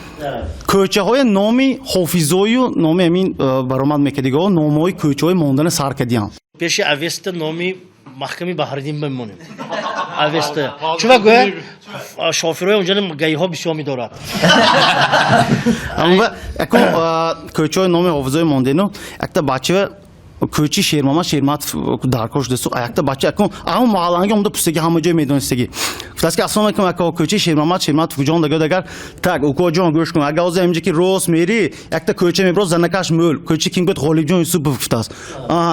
کوچه های نامی حافظوی و نامی همین برآمد میکردیگاه نامای کوچه های ماندن سرکدیان پیش اوست نامی محکمی بهاردین بمونیم البته چرا گویا شوفرای اونجا گایی ها بسیار می‌دارد اما اکو کوچه نام حافظای ماندینو اکتا بچه کوچی شیرمات درکوش دستو اکتا بچه اکو اما محلانگی اوندا پستگی همه جای میدونستگی گفتاست که اصلا میگم اکو کوچی شیرمات فوجان دگر تگ اوکو جان گوش کن اگه از امجی که روز میری اکتا کوچه میبرو زنکاش مول کوچی کینگوت غالیب جان یوسف گفتاست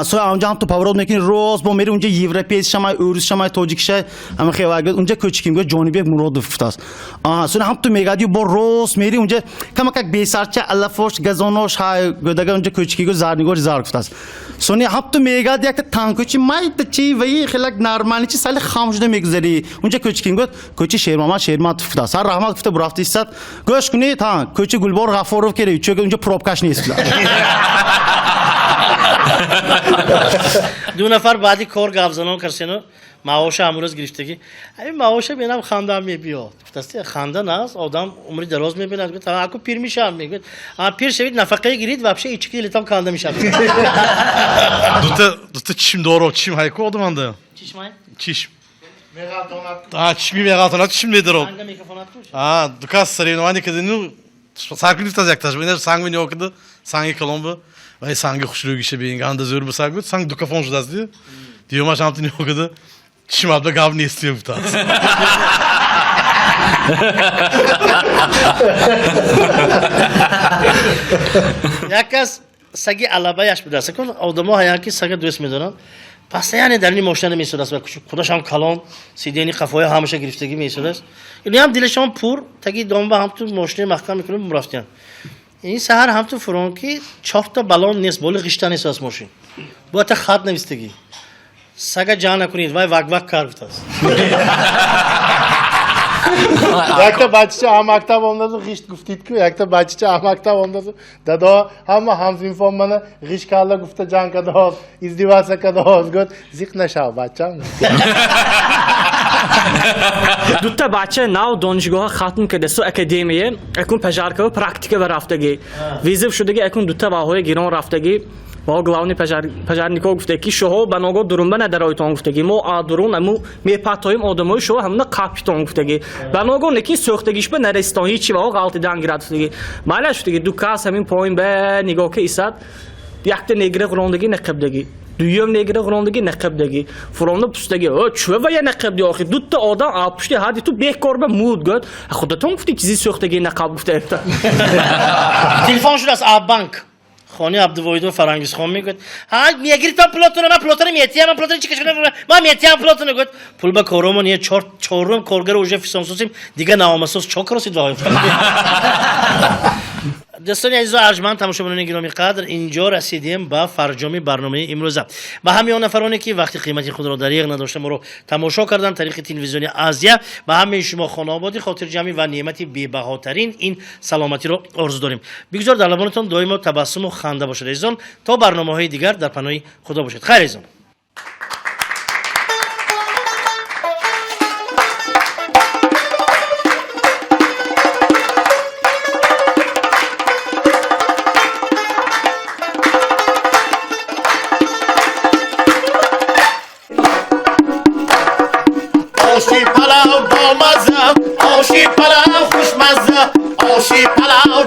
سو اونجا هم تو پاورود میکنی روز با میری اونجا یوروپی شمای اوروس شمای تاجیک شای اما خیلی اگه اونجا کوچی کینگوت جانی بیگ مراد گفتاست سو هم تو میگادیو با روز میری اونجا کم کک بیسارچه الافوش گزانوش های گدگر اونجا کوچی کینگوت زارنیگور زار گفتاست سونی هفت میگاد یک تانکوچی مایت چی وی خیلی نرمالی چی سال خاموش نمیگذاری اونجا کوچکین گفت کوچی شیرمات فتا سر رحمت گفته برافتی است گوش کنی تا کوچی گلبار غفورov کردی چون اونجا پروبکاش نیست دو نفر بعدی کار گافزنان کردن معاش امروز گرفتگی همین معاش ببینم خندم میاد گفت خنده نه آدم عمری دراز میبیند گفت اكو پیر میشم میگه پیر شوید نفقه گیرید و بشه ایچکی لیتام کنده میشه دوتا چیم دارو چیم هایکو odamanda чиш чими мегаатонат чим недоро дука соревнование каде ну саркли фтаз якташ бинер санги нёкда санги коломба вай санги хушругише бин анда зөр бусагут санг дука фон ждазди диома шамтын нёкда чим абда гав не истиё фтаз якас саги алабаяш будаст кун одамо ҳаян ки сага дӯст медоранд постоянно дар ин мошина месудаст ва худашам калон сидени қафоя ҳамаша гирифтагӣ месудаст ин ҳам дилашон пур таги домба ҳам ту мошина маҳкам мекунем мурафтиян ин саҳар ҳам ту фуронки 4 та балон нест боли ғишта нест аз мошин бо та хат навистагӣ сага ҷамъ накунед вай вак кар гуфтааст Якта бачча амактаб ондазу гишт гуфтид ку якта бачча амактаб ондазу дадо ҳама ҳамзинфон мана гиш карда гуфта ҷанг кадоҳоз издиваса кадоҳоз гот зиқ нашав баччам дута бача нав донишгоҳа хатм кардасу академия акун пажаркава практика ва рафтагӣ визив шудагӣ акун дута ваҳои гирон рафтагӣ ва главни пажарникҳо гуфта ки шуҳо ба ногоҳ дурунба надароитон гуфтагӣ мо адурун аму мепатоим одамои шуҳо ҳамна қапитон гуфтагӣ ба ногоҳ неки сӯхтагишба нарестон ҳичи ваҳо ғалтидан гирад гуфтагӣ майла шудагӣ ду кас ҳамин поин ба нигоҳ ка исад якта негра ғурондагӣ нақабдагӣ дуюм негра ғурондагӣ нақабдагӣ фуронда пустагӣ чӯ ва я нақабди охир дута одам пушти ҳади ту бекорба муд гӯд худатон гуфти чизи сӯхтагӣ нақаб гуфта телефон шудааст аббанк خانی عبدالواحد فرانگیز خان میگه ها میگیری تا پلاتون من پلاتون میتیم من پلاتون چیکار کنم ما میتیم پلاتون گفت پول به کارمون یه چهارم کارگر اوج فیسانسوسیم دیگه نامسوس چاک رسید وای دوستان عزیز و ارجمند تماشاگران گرامی قدر اینجا رسیدیم به فرجام برنامه امروز به همه آن نفرانی که وقتی قیمتی خود را دریغ نداشته ما رو تماشا کردن طریق تلویزیون آزیا و همه شما خانوادگی خاطر جمعی و نعمتی بی‌بهاترین این سلامتی رو آرزو داریم بگذار در لبانتون دائما تبسم و خنده باشد عزیزان تا برنامه‌های دیگر در پناه خدا باشید خیر عزیزان آشی پلاو با مزه آشی پلاو خوشمزه آشی پلاو